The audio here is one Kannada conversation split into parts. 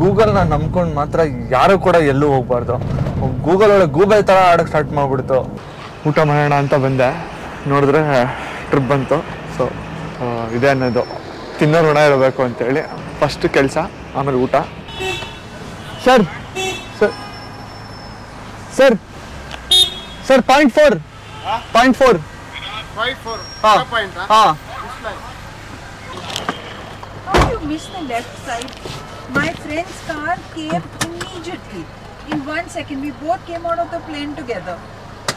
ಗೂಗಲ್ನ ನಂಬ್ಕೊಂಡು ಮಾತ್ರ ಯಾರು ಕೂಡ ಎಲ್ಲೂ ಹೋಗ್ಬಾರ್ದು. ಗೂಗಲ್ ಒಳಗೆ ಗೂಗಲ್ ಥರ ಆಡೋಕ್ಕೆ ಸ್ಟಾರ್ಟ್ ಮಾಡಿಬಿಡ್ತು. ಊಟ ಮಾಡೋಣ ಅಂತ ಬಂದೆ, ನೋಡಿದ್ರೆ ಟ್ರಿಪ್ ಬಂತು. ಸೊ ಇದೇ ಅನ್ನೋದು ತಿನ್ನೋ ಋಣ ಇರಬೇಕು ಅಂತೇಳಿ ಫಸ್ಟ್ ಕೆಲಸ, ಆಮೇಲೆ ಊಟ. ಸರ್ ಸರ್ ಸರ್ ಸರ್ .4 .4 ಹಾಂ. How you missed the left side? My friend's car came immediately. In 1 second, we both came out of the plane together.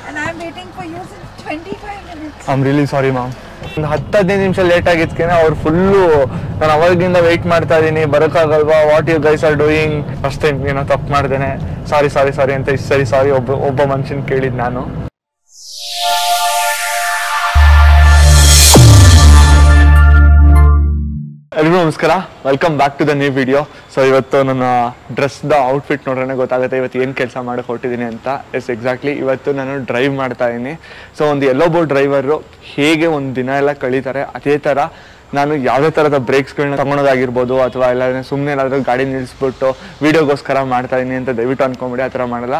And I'm waiting for you since 25 minutes. I'm really sorry, ma'am. ಒಂದು 10-15 ನಿಮಿಷ ಲೇಟ್ ಆಗಿದ್ಕೇನೆ ಅವ್ರು ಫುಲ್ಲು ನಾನು ಅವಾಗಿಂದ ವೆಯ್ಟ್ ಮಾಡ್ತಾ ಇದ್ದೀನಿ, ಬರೋಕ್ಕಾಗಲ್ವಾ, what you guys are doing, first time ಏನೋ ತಪ್ಪು ಮಾಡ್ದೇನೆ, ಸಾರಿ ಅಂತ ಇಷ್ಟು ಸರಿ ಸಾರಿ ಒಬ್ಬ ಮನುಷ್ಯನ ಕೇಳಿದ್ದು ನಾನು. ಎಲ್ರಿಗೂ ನಮಸ್ಕಾರ, welcome back to the new video. So ಇವತ್ತು ನನ್ನ ಡ್ರೆಸ್ದ ಔಟ್ಫಿಟ್ ನೋಡ್ರೆ ಗೊತ್ತಾಗುತ್ತೆ ಇವತ್ತು ಏನು ಕೆಲಸ ಮಾಡಕ್ಕೆ ಹೊಟ್ಟಿದ್ದೀನಿ ಅಂತ. ಎಕ್ಸಾಕ್ಟ್ಲಿ ಇವತ್ತು ನಾನು ಡ್ರೈವ್ ಮಾಡ್ತಾ ಇದ್ದೀನಿ. ಸೊ ಒಂದು ಎಲ್ಲೋ ಬೋರ್ಡ್ ಡ್ರೈವರು ಹೇಗೆ ಒಂದು ದಿನ ಎಲ್ಲ ಕಳೀತಾರೆ, ಅದೇ ಥರ ನಾನು ಯಾವುದೇ ಥರದ ಬ್ರೇಕ್ಸ್ಗಳನ್ನ ತೊಗೊಳೋದಾಗಿರ್ಬೋದು ಅಥವಾ ಎಲ್ಲ ಸುಮ್ಮನೆ ಏನಾದರೂ ಗಾಡಿ ನಿಲ್ಲಿಸ್ಬಿಟ್ಟು ವೀಡಿಯೋಗೋಸ್ಕರ ಮಾಡ್ತಾ ಇದ್ದೀನಿ ಅಂತ ದಯವಿಟ್ಟು ಅನ್ಕೊಂಬಿಡಿ. ಆ ಥರ ಮಾಡಲ್ಲ.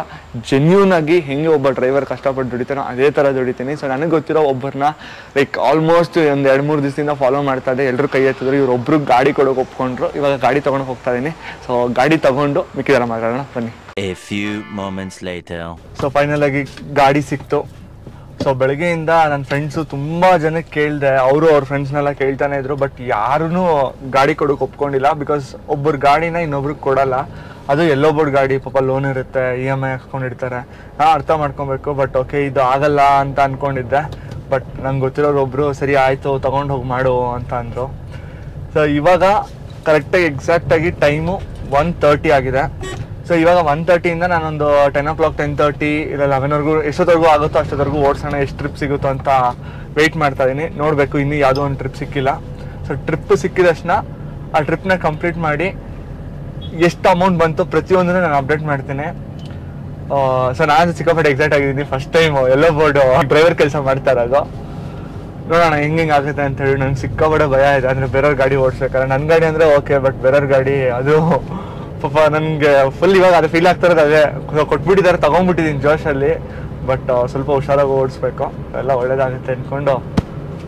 ಜೆನ್ಯೂನ್ ಆಗಿ ಹೆಂಗೆ ಒಬ್ಬ ಡ್ರೈವರ್ ಕಷ್ಟಪಟ್ಟು ದುಡಿತಾನೋ ಅದೇ ಥರ ದುಡಿತೀನಿ. ಸೊ ನನಗೆ ಗೊತ್ತಿರೋ ಒಬ್ಬರನ್ನ ಲೈಕ್ ಆಲ್ಮೋಸ್ಟ್ ಒಂದು 2-3 ದಿವಸದಿಂದ ಫಾಲೋ ಮಾಡ್ತಾ ಇದ್ದೆ. ಎಲ್ಲರೂ ಕೈ ಎತ್ತಿದ್ರು, ಇವ್ರೊಬ್ರು ಗಾಡಿ ಕೊಡೋಕೆ ಒಪ್ಕೊಂಡ್ರು. ಇವಾಗ ಗಾಡಿ ತೊಗೊಂಡು ಹೋಗ್ತಾ ಇದ್ದೀನಿ. ಸೊ ಗಾಡಿ ತೊಗೊಂಡು ಮಿಕ್ಕಿದಾರ ಮಾತಾಡೋಣ ಬನ್ನಿ. ಸೊ ಫೈನಲ್ ಆಗಿ ಗಾಡಿ ಸಿಕ್ತು. ಸೊ ಬೆಳಗ್ಗೆಯಿಂದ ನನ್ನ ಫ್ರೆಂಡ್ಸು ತುಂಬ ಜನಕ್ಕೆ ಕೇಳಿದೆ, ಅವರು ಅವ್ರ ಫ್ರೆಂಡ್ಸ್ನೆಲ್ಲ ಕೇಳ್ತಾನೆ ಇದ್ರು, ಬಟ್ ಯಾರೂ ಗಾಡಿ ಕೊಡೋಕೆ ಒಪ್ಕೊಂಡಿಲ್ಲ. ಬಿಕಾಸ್ ಒಬ್ಬರು ಗಾಡಿನ ಇನ್ನೊಬ್ರಿಗೆ ಕೊಡಲ್ಲ. ಅದು ಎಲ್ಲೋ ಬೋರ್ಡ್ ಗಾಡಿ, ಪಾಪ ಲೋನ್ ಇರುತ್ತೆ, EMI ಹಾಕ್ಕೊಂಡಿರ್ತಾರೆ. ನಾನು ಅರ್ಥ ಮಾಡ್ಕೊಬೇಕು. ಬಟ್ ಓಕೆ ಇದು ಆಗಲ್ಲ ಅಂತ ಅಂದ್ಕೊಂಡಿದ್ದೆ. ಬಟ್ ನಂಗೆ ಗೊತ್ತಿರೋರು ಒಬ್ಬರು ಸರಿ ಆಯಿತು ತೊಗೊಂಡು ಹೋಗಿ ಮಾಡು ಅಂತ ಅಂದರು. ಸೊ ಇವಾಗ ಕರೆಕ್ಟಾಗಿ ಎಕ್ಸಾಕ್ಟಾಗಿ ಟೈಮು 1:30 ಆಗಿದೆ. ಸೊ ಇವಾಗ 1:30ಇಂದ ನಾನೊಂದು 10 o'clock 10:30 ಇಲ್ಲ 11ವರೆಗೂ ಎಷ್ಟೊತ್ತವರೆಗೂ ಆಗುತ್ತೋ ಅಷ್ಟೊತ್ತವರೆಗೂ ಓಡಿಸೋಣ, ಎಷ್ಟು ಟ್ರಿಪ್ ಸಿಗುತ್ತೋ ಅಂತ ವೆಯ್ಟ್ ಮಾಡ್ತಾ ಇದ್ದೀನಿ. ನೋಡಬೇಕು, ಇನ್ನೂ ಯಾವುದೋ ಒಂದು ಟ್ರಿಪ್ ಸಿಕ್ಕಿಲ್ಲ. ಸೊ ಟ್ರಿಪ್ ಸಿಕ್ಕಿದ ತಕ್ಷಣ ಆ ಟ್ರಿಪ್ನ ಕಂಪ್ಲೀಟ್ ಮಾಡಿ ಎಷ್ಟು ಅಮೌಂಟ್ ಬಂತು ಪ್ರತಿಯೊಂದನ್ನು ನಾನು ಅಪ್ಡೇಟ್ ಮಾಡ್ತೀನಿ. ಸೊ ನಾನು ಸಿಕ್ಕಾಪಟ್ಟೆ ಎಕ್ಸೈಟ್ ಆಗಿದ್ದೀನಿ. ಫಸ್ಟ್ ಟೈಮ್ ಎಲ್ಲೋ ಬೋರ್ಡು ಡ್ರೈವರ್ ಕೆಲಸ ಮಾಡ್ತಾ ಇರೋದು. ನೋಡೋಣ ಹೆಂಗೆ ಆಗುತ್ತೆ ಅಂತ ಹೇಳಿ. ನಂಗೆ ಸಿಕ್ಕಾಪಟ್ಟೆ ಭಯ ಇದೆ, ಅಂದರೆ ಬೇರೆಯವ್ರ ಗಾಡಿ ಓಡಿಸ್ಬೇಕಾದ್ರೆ. ನನ್ನ ಗಾಡಿ ಅಂದರೆ ಓಕೆ, ಬಟ್ ಬೇರೆಯವ್ರ ಗಾಡಿ ಅದು ಪಾಪ ನನಗೆ ಫುಲ್ ಇವಾಗ ಅದು ಫೀಲ್ ಆಗ್ತಾ ಇರೋದು. ಅದೇ ಕೊಟ್ಬಿಟ್ಟಿದ್ದಾರೆ, ತೊಗೊಂಡ್ಬಿಟ್ಟಿದ್ದೀನಿ ಜೋಶಲ್ಲಿ. ಬಟ್ ಸ್ವಲ್ಪ ಹುಷಾರಾಗಿ ಓಡಿಸ್ಬೇಕು, ಎಲ್ಲ ಒಳ್ಳೇದಾಗುತ್ತೆ ಅಂದ್ಕೊಂಡು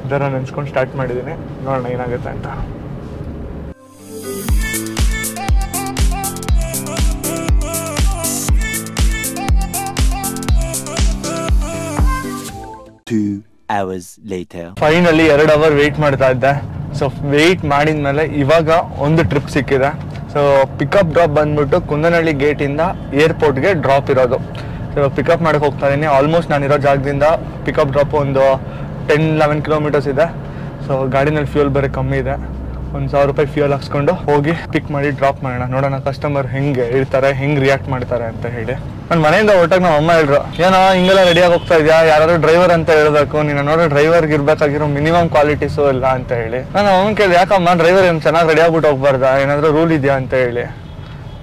ಇದರ ನೆನ್ಸ್ಕೊಂಡು ಸ್ಟಾರ್ಟ್ ಮಾಡಿದ್ದೀನಿ. ನೋಡೋಣ ಏನಾಗುತ್ತೆ ಅಂತ. ಫೈನಲಿ 2 ಅವರ್ ವೆಯ್ಟ್ ಮಾಡ್ತಾ ಇದ್ದೆ. ಸೊ ವೆಯ್ಟ್ ಮಾಡಿದ್ಮೇಲೆ ಇವಾಗ ಒಂದು ಟ್ರಿಪ್ ಸಿಕ್ಕಿದೆ. ಸೊ ಪಿಕಪ್ ಡ್ರಾಪ್ ಬಂದ್ಬಿಟ್ಟು ಕುಂದನಹಳ್ಳಿ ಗೇಟಿಂದ ಏರ್ಪೋರ್ಟ್ಗೆ ಡ್ರಾಪ್ ಇರೋದು. ಸೊ ಪಿಕಪ್ ಮಾಡಕ್ಕೆ ಹೋಗ್ತಾ ಇದ್ದೀನಿ. ಆಲ್ಮೋಸ್ಟ್ ನಾನಿರೋ ಜಾಗದಿಂದ ಪಿಕಪ್ ಡ್ರಾಪ್ ಒಂದು 10-11 ಕಿಲೋಮೀಟರ್ಸ್ ಇದೆ. ಸೊ ಗಾಡಿನಲ್ಲಿ ಫ್ಯೂಯಲ್ ಬೇರೆ ಕಮ್ಮಿ ಇದೆ. 1,000 ರೂಪಾಯಿ ಫ್ಯೂಯಲ್ ಹಾಕ್ಸ್ಕೊಂಡು ಹೋಗಿ ಪಿಕ್ ಮಾಡಿ ಡ್ರಾಪ್ ಮಾಡೋಣ. ನೋಡೋಣ ಕಸ್ಟಮರ್ ಹೆಂಗೆ ಇರ್ತಾರೆ, ಹೆಂಗೆ ರಿಯಾಕ್ಟ್ ಮಾಡ್ತಾರೆ ಅಂತ ಹೇಳಿ. ನನ್ನ ಮನೆಯಿಂದ ಹೊರಟಾಗ ನಮ್ಮ ಅಮ್ಮ ಹೇಳಿದ್ರು, ಏನೋ ಹಿಂಗೆಲ್ಲ ರೆಡಿಯಾಗಿ ಹೋಗ್ತಾ ಇದೆಯಾ, ಯಾರಾದ್ರೂ ಡ್ರೈವರ್ ಅಂತ ಹೇಳ್ಬೇಕು, ನೀನು ನೋಡೋ ಡ್ರೈವರ್ಗೆ ಇರಬೇಕಾಗಿರೋ ಮಿನಿಮಮ್ ಕ್ವಾಲಿಟೀಸು ಇಲ್ಲ ಅಂತ ಹೇಳಿ. ನಾನು ಅಮ್ಮನ ಕೇಳಿ, ಯಾಕಮ್ಮ ಡ್ರೈವರ್ ಏನು ಚೆನ್ನಾಗಿ ರೆಡಿ ಆಗ್ಬಿಟ್ಟು ಹೋಗ್ಬಾರ್ದಾ, ಏನಾದರೂ ರೂಲ್ ಇದೆಯಾ ಅಂತ ಹೇಳಿ.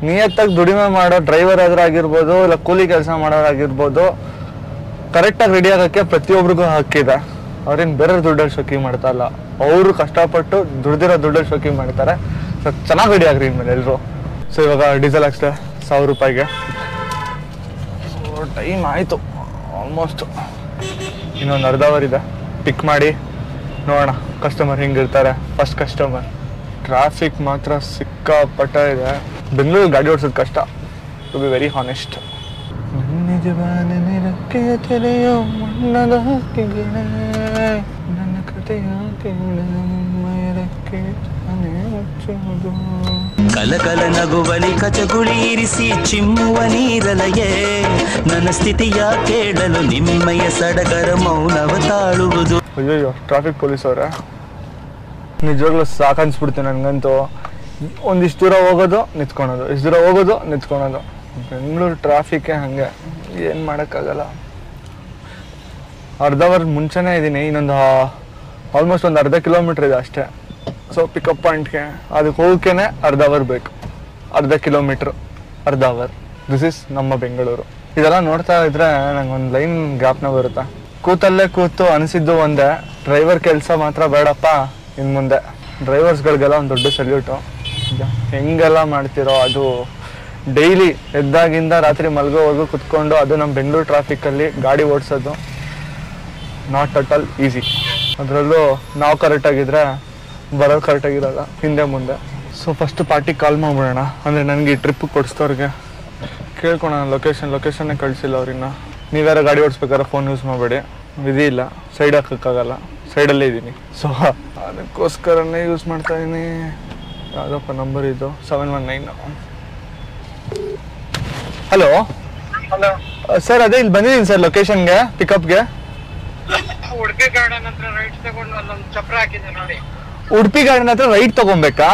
ನಿಯತ್ತಾಗಿ ದುಡಿಮೆ ಮಾಡೋ ಡ್ರೈವರ್ ಆದ್ರೂ ಆಗಿರ್ಬೋದು, ಇಲ್ಲ ಕೂಲಿ ಕೆಲಸ ಮಾಡೋರಾಗಿರ್ಬೋದು, ಕರೆಕ್ಟಾಗಿ ರೆಡಿ ಆಗೋಕ್ಕೆ ಪ್ರತಿಯೊಬ್ರಿಗೂ ಹಕ್ಕಿದೆ. ಅವ್ರೇನು ಬೇರೆ ದುಡ್ಡಲ್ಲಿ ಶೋಕಿ ಮಾಡ್ತಾ ಇಲ್ಲ, ಅವರು ಕಷ್ಟಪಟ್ಟು ದುಡ್ದಿರೋ ದುಡ್ಡಲ್ಲಿ ಶೋಕಿ ಮಾಡ್ತಾರೆ. ಸೊ ಚೆನ್ನಾಗಿ ರೆಡಿ ಆಗ್ರಿ ಇನ್ಮೇಲೆ ಎಲ್ಲರೂ. ಸೊ ಇವಾಗ ಡೀಸೆಲ್ ಹಾಕ್ಸ್ದೆ 1,000 ರೂಪಾಯಿಗೆ. ಟೈಮ್ ಆಯಿತು ಆಲ್ಮೋಸ್ಟ್, ಇನ್ನೊಂದು ಅರ್ಧ ಅವರ್ ಇದೆ. ಪಿಕ್ ಮಾಡಿ ನೋಡೋಣ ಕಸ್ಟಮರ್ ಹೆಂಗಿರ್ತಾರೆ. First customer. ಟ್ರಾಫಿಕ್ ಮಾತ್ರ ಸಿಕ್ಕಾಪಟ್ಟ ಇದೆ. ಬೆಂಗಳೂರು ಗಾಡಿ ಓಡಿಸೋದು ಕಷ್ಟ, ಟು ಬಿ ವೆರಿ ಹಾನೆಸ್ಟ್. ನನ್ನ ಕಥೆಯ ಕಲಕಲ ನಗುವಲಿ ಕಚಗುಳಿ ಇರಿಸಿ ಚಿಮ್ಮುವ ನೀರಲಯೇ, ನನ್ನ ಸ್ಥಿತಿಯ ಕೇಳಲು ನಿಮ್ಮಯ ಸಡಗರ ಮೌನವ ತಾಳುವುದು. ಅಯ್ಯೋ ಟ್ರಾಫಿಕ್ ಪೊಲೀಸ್ ಅವರೇ, ನಿಜವಾಗ್ಲೂ ಸಾಕನ್ಸ್ಬಿಡ್ತೀನಿ ನನಗಂತೂ. ಒಂದಿಷ್ಟು ದೂರ ಹೋಗೋದು ನಿಂತ್ಕೊಳೋದು, ಇಷ್ಟು ದೂರ ಹೋಗೋದು ನಿಂತ್ಕೊಳೋದು. ಬೆಂಗಳೂರು ಟ್ರಾಫಿಕ್ಕೇ ಹಾಗೆ, ಏನು ಮಾಡೋಕ್ಕಾಗಲ್ಲ. ಅರ್ಧ ಅವರ್ ಮುಂಚೆನೇ ಇದ್ದೀನಿ, ಇನ್ನೊಂದು ಆಲ್ಮೋಸ್ಟ್ ಒಂದು ಅರ್ಧ ಕಿಲೋಮೀಟ್ರ್ ಇದೆ ಅಷ್ಟೇ. ಸೊ ಪಿಕಪ್ ಪಾಯಿಂಟ್ಗೆ ಅದಕ್ಕೆ ಹೋಗೋಕ್ಕೇ ಅರ್ಧ ಅವರ್ ಬೇಕು. ಅರ್ಧ ಕಿಲೋಮೀಟ್ರ್ ಅರ್ಧ ಅವರ್. ದಿಸ್ ಇಸ್ ನಮ್ಮ ಬೆಂಗಳೂರು. ಇದೆಲ್ಲ ನೋಡ್ತಾ ಇದ್ರೆ ನಂಗೆ ಒಂದು ಲೈನ್ ಜ್ಞಾಪನ ಬರುತ್ತೆ. ಕೂತಲ್ಲೇ ಕೂತು ಅನಿಸಿದ್ದು ಒಂದೇ, ಡ್ರೈವರ್ ಕೆಲಸ ಮಾತ್ರ ಬೇಡಪ್ಪ ಇನ್ನು ಮುಂದೆ. ಡ್ರೈವರ್ಸ್ಗಳಿಗೆಲ್ಲ ಒಂದು ದೊಡ್ಡ ಸಲ್ಯೂಟು. ಹೆಂಗೆಲ್ಲ ಮಾಡ್ತಿರೋ ಅದು ಡೈಲಿ ಎದ್ದಾಗಿಂದ ರಾತ್ರಿ ಮಲ್ಗೋವರೆಗೂ ಕುತ್ಕೊಂಡು ಅದು ನಮ್ಮ ಬೆಂಗಳೂರು ಟ್ರಾಫಿಕಲ್ಲಿ ಗಾಡಿ ಓಡಿಸೋದು ನಾಟ್ ಅಟ್ ಆಲ್ ಈಸಿ. ಅದರಲ್ಲೂ ನಾವು ಕರೆಕ್ಟಾಗಿದ್ದರೆ ಬರೋದು ಕರೆಕ್ಟಾಗಿರಲ್ಲ ಹಿಂದೆ ಮುಂದೆ. ಸೊ ಫಸ್ಟ್ ಪಾರ್ಟಿಗೆ ಕಾಲ್ ಮಾಡ್ಬಿಡೋಣ, ಅಂದರೆ ನನಗೆ ಈ ಟ್ರಿಪ್ ಕೊಡಿಸ್ತವ್ರಿಗೆ ಕೇಳ್ಕೊಳೋಣ. ಲೊಕೇಶನ್ನೇ ಕಳಿಸಿಲ್ಲ ಅವ್ರಿನ್ನ. ನೀವ್ಯಾರ ಗಾಡಿ ಓಡಿಸ್ಬೇಕಾದ್ರೆ ಫೋನ್ ಯೂಸ್ ಮಾಡಬೇಡಿ, ವಿಧಿ ಇಲ್ಲ, ಸೈಡ್ ಹಾಕೋಕ್ಕಾಗಲ್ಲ, ಸೈಡಲ್ಲೇ ಇದ್ದೀನಿ. ಸೊ ಅದಕ್ಕೋಸ್ಕರನೇ ಯೂಸ್ ಮಾಡ್ತಾಯಿದ್ದೀನಿ. ಯಾವುದಪ್ಪ ನಂಬರ್ ಇದು? 719. ಹಲೋ ಸರ್, ಅದೇ ಇಲ್ಲಿ ಬಂದಿದ್ದೀನಿ ಸರ್ ಲೊಕೇಶನ್ಗೆ, ಪಿಕಪ್ಗೆ. ಉಡುಪಿ ಗಾರ್ಡನ್ ಹತ್ರ ರೈಟ್ ತಗೊಂಡು ಅಲ್ಲೊಂದು ಚಪ್ರ ಹಾಕಿದೆ ನೋಡಿ. ಉಡುಪಿ ಗಾರ್ಡನ್ ಹತ್ರ ರೈಟ್ ತಗೊಬೇಕಾ?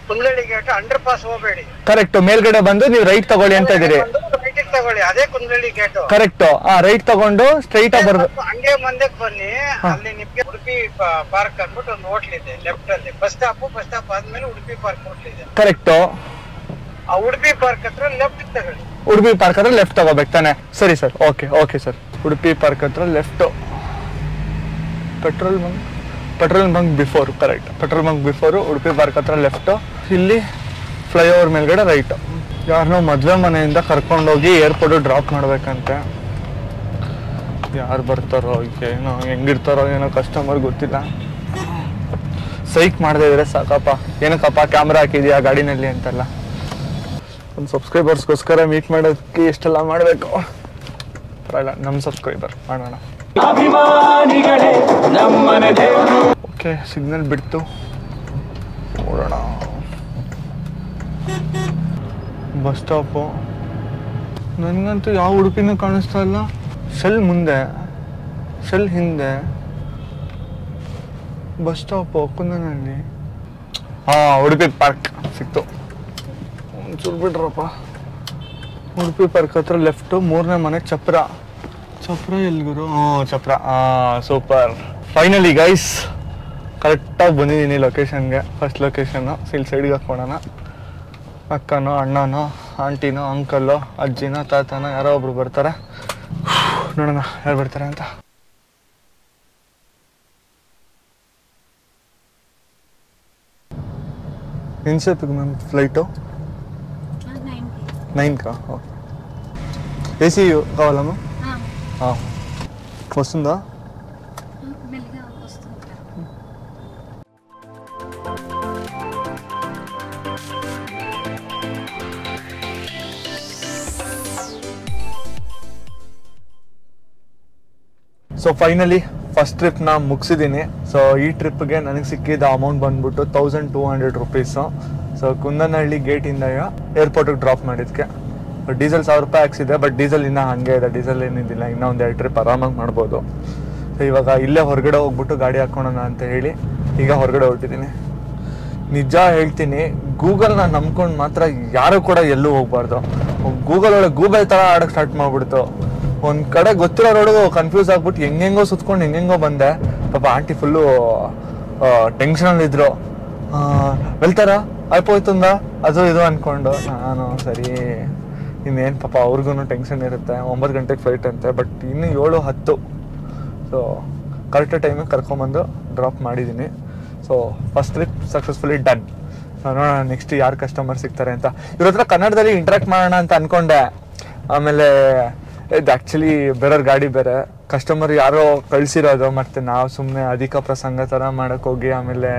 ಕುಂದಳ್ಳಿ ಗೇಟ್ ಅಂಡರ್ ಪಾಸ್ ಹೋಗಬೇಡಿ. ಕರೆಕ್ಟ್, ಮೇಲ್ಗಡೆ ಬಂದು ನೀವು ರೈಟ್ ತಗೊಳ್ಳಿ ಅಂತ ಇದೀರಿ. ರೈಟ್ ತಗೊಳ್ಳಿ, ಅದೇ ಕುಂದಳ್ಳಿ ಗೇಟ್. ಕರೆಕ್ಟ್, ರೈಟ್ ತಗೊಂಡು ಸ್ಟ್ರೈಟ್ ಆಗಿ ಬರ್ಬೇಕು. ಹಂಗೆ ಮುಂದಕ್ಕೆ ಬನ್ನಿ, ಅಲ್ಲಿ ನಿಮ್ಗೆ ಉಡುಪಿ ಪಾರ್ಕ್ ಅಂದ್ಬಿಟ್ಟು ಒಂದು ಹೋಟ್ಲ್ ಇದೆ ಲೆಫ್ಟ್ ಅಲ್ಲಿ. ಬಸ್ ಸ್ಟಾಪ್ ಆದ್ಮೇಲೆ ಉಡುಪಿ ಪಾರ್ಕ್ ಹೋಟ್ಲ್ ಇದೆ. ಕರೆಕ್ಟ್, ಆ ಉಡುಪಿ ಪಾರ್ಕ್ ಹತ್ರ ಲೆಫ್ಟ್ ತಗೊಳ್ಳಿ. ಉಡುಪಿ ಪಾರ್ಕ್ ಹತ್ರ ಲೆಫ್ಟ್ ತಗೋಬೇಕು ತಾನೆ? ಸರಿ sir, okay sir. Udupi park ಹತ್ರ left, petrol bunk before. Correct, petrol bunk before, Udupi park ಹತ್ರ ಲೆಫ್ಟು. ಇಲ್ಲಿ ಫ್ಲೈಓವರ್ ಮೇಲ್ಗಡೆ ರೈಟು. ಯಾರನ್ನೋ ಮದುವೆ ಮನೆಯಿಂದ ಕರ್ಕೊಂಡೋಗಿ ಏರ್ಪೋರ್ಟು ಡ್ರಾಪ್ ಮಾಡ್ಬೇಕಂತೆ. ಯಾರು ಬರ್ತಾರೋ ಏನೋ, ಹೆಂಗಿರ್ತಾರೋ ಏನೋ, ಕಸ್ಟಮರ್ ಗೊತ್ತಿಲ್ಲ. ಸೈಕ್ ಮಾಡದೇ ಇದ್ರೆ ಸಾಕಪ್ಪ. ಏನಕ್ಕಪ್ಪ ಕ್ಯಾಮ್ರಾ ಹಾಕಿದ್ಯಾ ಗಾಡಿನಲ್ಲಿ ಅಂತೆಲ್ಲ. ಒಂದು ಸಬ್ಸ್ಕ್ರೈಬರ್ಸ್ಗೋಸ್ಕರ ಮೀಟ್ ಮಾಡೋದಕ್ಕೆ ಎಷ್ಟೆಲ್ಲ ಮಾಡಬೇಕು. ಪರವಾಗಿಲ್ಲ, ನಮ್ಮ ಸಬ್ಸ್ಕ್ರೈಬರ್ ಮಾಡೋಣ. ಓಕೆ, ಸಿಗ್ನಲ್ ಬಿಡ್ತು, ನೋಡೋಣ. Bus stop. ನನಗಂತೂ ಯಾವ ಉಡುಪಿನೂ ಕಾಣಿಸ್ತಾ ಇಲ್ಲ. ಶೆಲ್ ಮುಂದೆ, ಶೆಲ್ ಹಿಂದೆ, ಬಸ್ ಸ್ಟಾಪು ಕುಂದನಲ್ಲಿ. ಉಡುಪಿ ಪಾರ್ಕ್ ಸಿಕ್ತು. ಒಂಚೂರು ಬಿಡ್ರಪ್ಪ. ಉಡುಪಿ ಪಾರ್ಕ್ ಹತ್ರ ಲೆಫ್ಟು, 3ನೇ ಮನೆ ಚಪ್ರ ಎಲ್ಗುರು? ಚಪ್ರ. ಸೂಪರ್, ಫೈನಲಿ ಗೈಸ್ ಕರೆಕ್ಟಾಗಿ ಬಂದಿದ್ದೀನಿ ಲೊಕೇಶನ್ಗೆ. ಫಸ್ಟ್ ಲೊಕೇಶನ್ನು ಇಲ್ಲಿ ಸೈಡ್ಗೆ ಹಾಕ್ಕೊಳೋಣ. ಅಕ್ಕನೋ, ಅಣ್ಣನೋ, ಆಂಟಿನೋ, ಅಂಕಲ್ಲೋ, ಅಜ್ಜಿನೋ, ತಾತನೋ ಯಾರೋ ಒಬ್ರು ಬರ್ತಾರೆ. ನೋಡೋಣ ಯಾರು ಬರ್ತಾರೆ ಅಂತ. ಎನ್ಸೇಪಿಗೆ ಮ್ಯಾಮ್ ಫ್ಲೈಟು? 9కా? ఓకే. ఏసీ కావాలమ్మా? వస్తుందా? ಸೊ ಫೈನಲಿ ಫಸ್ಟ್ ಟ್ರಿಪ್ನ ಮುಗಿಸಿದ್ದೀನಿ. ಸೊ ಈ ಟ್ರಿಪ್ಗೆ ನನಗೆ ಸಿಕ್ಕಿದ ಅಮೌಂಟ್ ಬಂದ್ಬಿಟ್ಟು 1200 ರುಪೀಸು. ಸೊ ಕುಂದನಹಳ್ಳಿ ಗೇಟಿಂದ ಏರ್ಪೋರ್ಟಿಗೆ ಡ್ರಾಪ್ ಮಾಡಿದ್ದಕ್ಕೆ. ಡೀಸೆಲ್ 1000 ರೂಪಾಯಿ ಹಾಕ್ಸಿದೆ, ಬಟ್ ಡೀಸೆಲ್ ಇನ್ನೂ ಹಾಗೆ ಇದೆ, ಡೀಸೆಲ್ ಏನಿದ್ದಿಲ್ಲ. ಇನ್ನೂ ಒಂದು 2 ಟ್ರಿಪ್ ಆರಾಮಾಗಿ ಮಾಡ್ಬೋದು. ಸೊ ಇವಾಗ ಇಲ್ಲೇ ಹೊರಗಡೆ ಹೋಗ್ಬಿಟ್ಟು ಗಾಡಿ ಹಾಕ್ಕೊಳೋಣ ಅಂತ ಹೇಳಿ ಈಗ ಹೊರಗಡೆ ಹೊರಟಿದ್ದೀನಿ. ನಿಜ ಹೇಳ್ತೀನಿ, ಗೂಗಲ್ನ ನಂಬ್ಕೊಂಡು ಮಾತ್ರ ಯಾರು ಕೂಡ ಎಲ್ಲೂ ಹೋಗ್ಬಾರ್ದು. ಗೂಗಲ್ ಒಳಗೆ ಗೂಗಲ್ ಥರ ಆಡೋಕ್ಕೆ ಸ್ಟಾರ್ಟ್ ಮಾಡ್ಬಿಡ್ತು. ಒಂದು ಕಡೆ ಗೊತ್ತಿರೋ ರೋಡು ಕನ್ಫ್ಯೂಸ್ ಆಗ್ಬಿಟ್ಟು ಹೆಂಗೆಂಗೋ ಸುತ್ಕೊಂಡು ಹೆಂಗೆಂಗೋ ಬಂದೆ. ಪಾಪ ಆಂಟಿ ಫುಲ್ಲು ಟೆನ್ಷನಲ್ಲಿದ್ದರು. వెళ్తారా అయిపోతుందా ಅದು ಇದು ಅಂದ್ಕೊಂಡು ನಾನು ಸರಿ ಇನ್ನೇನು ಪಾಪ ಅವ್ರಿಗೂ ಟೆನ್ಷನ್ ಇರುತ್ತೆ. 9 ಗಂಟೆಗೆ ಫ್ಲೈಟ್ ಅಂತೆ, ಬಟ್ ಇನ್ನು 7:10. ಸೊ ಕರೆಕ್ಟ್ ಟೈಮಿಗೆ ಕರ್ಕೊಂಬಂದು ಡ್ರಾಪ್ ಮಾಡಿದ್ದೀನಿ. So first trip successfully done. ನೋಡೋಣ ನೆಕ್ಸ್ಟ್ ಯಾರು ಕಸ್ಟಮರ್ ಸಿಗ್ತಾರೆ ಅಂತ. ಇವ್ರ ಹತ್ರ ಕನ್ನಡದಲ್ಲಿ ಇಂಟ್ರಾಕ್ಟ್ ಮಾಡೋಣ ಅಂತ ಅಂದ್ಕೊಂಡೆ. ಆಮೇಲೆ ಇದು ಆ್ಯಕ್ಚುಲಿ ಬೇರೆಯವ್ರ ಗಾಡಿ ಬೇರೆ, ಕಸ್ಟಮರ್ ಯಾರೋ ಕಳಿಸಿರೋದು, ಮತ್ತು ನಾವು ಸುಮ್ಮನೆ ಅಧಿಕ ಪ್ರಸಂಗ ಥರ ಮಾಡೋಕ್ಕೋಗಿ ಆಮೇಲೆ